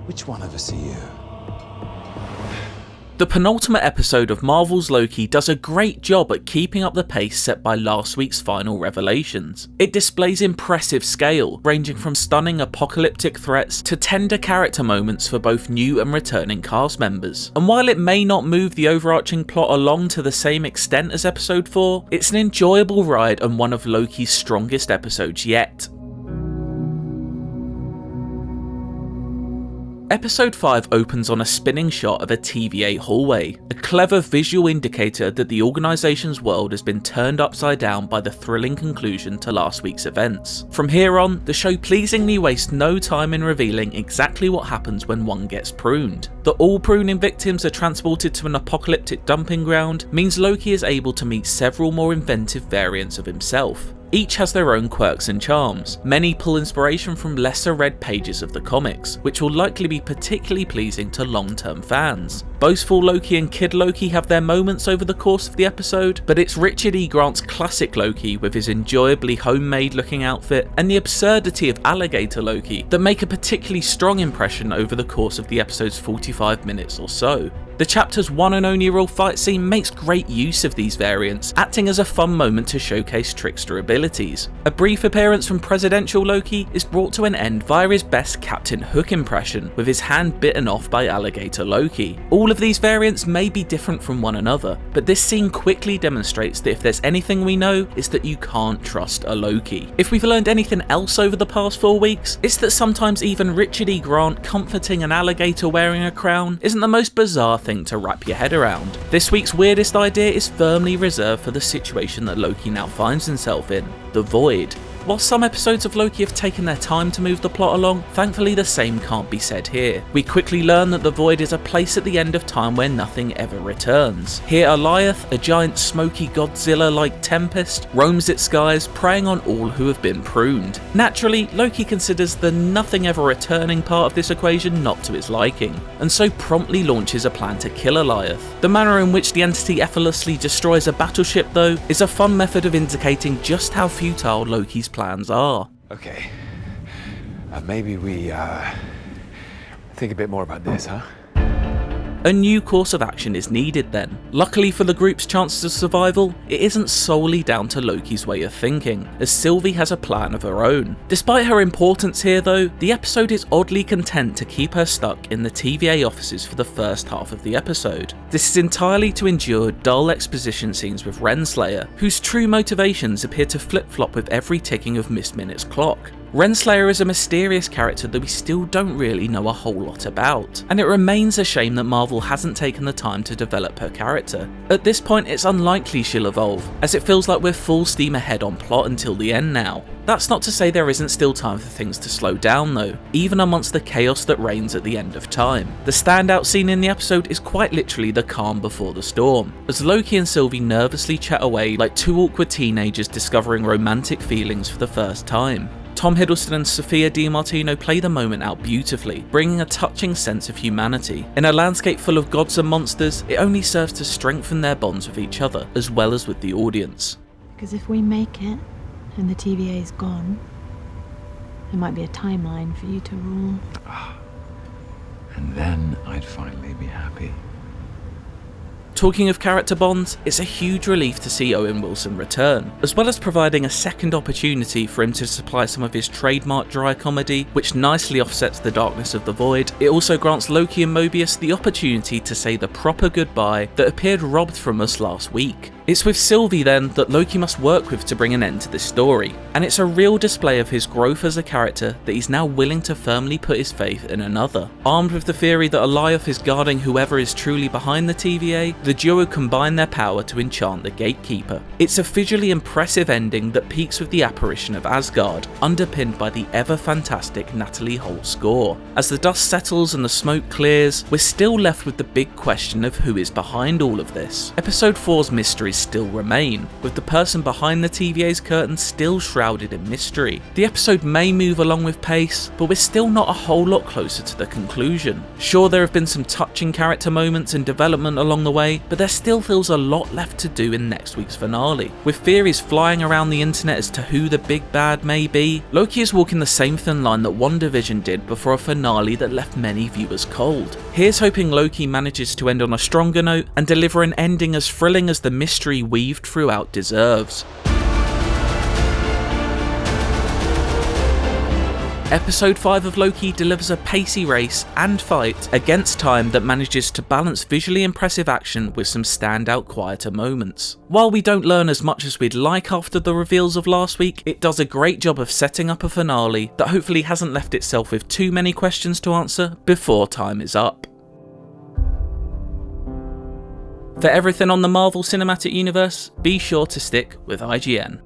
Which one of us are you? The penultimate episode of Marvel's Loki does a great job at keeping up the pace set by last week's final revelations. It displays impressive scale, ranging from stunning apocalyptic threats to tender character moments for both new and returning cast members. And while it may not move the overarching plot along to the same extent as episode 4, it's an enjoyable ride and one of Loki's strongest episodes yet. Episode 5 opens on a spinning shot of a TVA hallway, a clever visual indicator that the organisation's world has been turned upside down by the thrilling conclusion to last week's events. From here on, the show pleasingly wastes no time in revealing exactly what happens when one gets pruned. That all pruning victims are transported to an apocalyptic dumping ground means Loki is able to meet several more inventive variants of himself. Each has their own quirks and charms. Many pull inspiration from lesser read pages of the comics, which will likely be particularly pleasing to long-term fans. Boastful Loki and Kid Loki have their moments over the course of the episode, but it's Richard E. Grant's classic Loki with his enjoyably homemade looking outfit and the absurdity of Alligator Loki that make a particularly strong impression over the course of the episode's 45 minutes or so. The chapter's one and only real fight scene makes great use of these variants, acting as a fun moment to showcase trickster abilities. A brief appearance from Presidential Loki is brought to an end via his best Captain Hook impression, with his hand bitten off by Alligator Loki. All of these variants may be different from one another, but this scene quickly demonstrates that if there's anything we know, it's that you can't trust a Loki. If we've learned anything else over the past 4 weeks, it's that sometimes even Richard E. Grant comforting an alligator wearing a crown isn't the most bizarre thing to wrap your head around. This week's weirdest idea is firmly reserved for the situation that Loki now finds himself in, the Void. While some episodes of Loki have taken their time to move the plot along, thankfully the same can't be said here. We quickly learn that the Void is a place at the end of time where nothing ever returns. Here Alioth, a giant smoky Godzilla-like tempest, roams its skies, preying on all who have been pruned. Naturally, Loki considers the nothing ever returning part of this equation not to his liking, and so promptly launches a plan to kill Alioth. The manner in which the entity effortlessly destroys a battleship, though, is a fun method of indicating just how futile Loki's plans are. Okay. Maybe we, think a bit more about this, huh? A new course of action is needed then. Luckily for the group's chances of survival, it isn't solely down to Loki's way of thinking, as Sylvie has a plan of her own. Despite her importance here though, the episode is oddly content to keep her stuck in the TVA offices for the first half of the episode. This is entirely to endure dull exposition scenes with Renslayer, whose true motivations appear to flip-flop with every ticking of Miss Minute's clock. Renslayer is a mysterious character that we still don't really know a whole lot about, and it remains a shame that Marvel hasn't taken the time to develop her character. At this point it's unlikely she'll evolve, as it feels like we're full steam ahead on plot until the end now. That's not to say there isn't still time for things to slow down though, even amongst the chaos that reigns at the end of time. The standout scene in the episode is quite literally the calm before the storm, as Loki and Sylvie nervously chat away like two awkward teenagers discovering romantic feelings for the first time. Tom Hiddleston and Sophia DiMartino play the moment out beautifully, bringing a touching sense of humanity. In a landscape full of gods and monsters, it only serves to strengthen their bonds with each other, as well as with the audience. Because if we make it, and the TVA is gone, there might be a timeline for you to rule. And then I'd finally be happy. Talking of character bonds, it's a huge relief to see Owen Wilson return, as well as providing a second opportunity for him to supply some of his trademark dry comedy, which nicely offsets the darkness of the Void. It also grants Loki and Mobius the opportunity to say the proper goodbye that appeared robbed from us last week. It's with Sylvie then that Loki must work with to bring an end to this story, and it's a real display of his growth as a character that he's now willing to firmly put his faith in another. Armed with the theory that Alioth is guarding whoever is truly behind the TVA, the duo combine their power to enchant the Gatekeeper. It's a visually impressive ending that peaks with the apparition of Asgard, underpinned by the ever-fantastic Natalie Holt score. As the dust settles and the smoke clears, we're still left with the big question of who is behind all of this. Episode 4's mysteries mysteries still remain, with the person behind the TVA's curtain still shrouded in mystery. The episode may move along with pace, but we're still not a whole lot closer to the conclusion. Sure, there have been some touching character moments and development along the way, but there still feels a lot left to do in next week's finale. With theories flying around the internet as to who the big bad may be, Loki is walking the same thin line that WandaVision did before a finale that left many viewers cold. Here's hoping Loki manages to end on a stronger note and deliver an ending as thrilling as the mystery weaved throughout deserves. Episode 5 of Loki delivers a pacey race and fight against time that manages to balance visually impressive action with some standout quieter moments. While we don't learn as much as we'd like after the reveals of last week, it does a great job of setting up a finale that hopefully hasn't left itself with too many questions to answer before time is up. For everything on the Marvel Cinematic Universe, be sure to stick with IGN.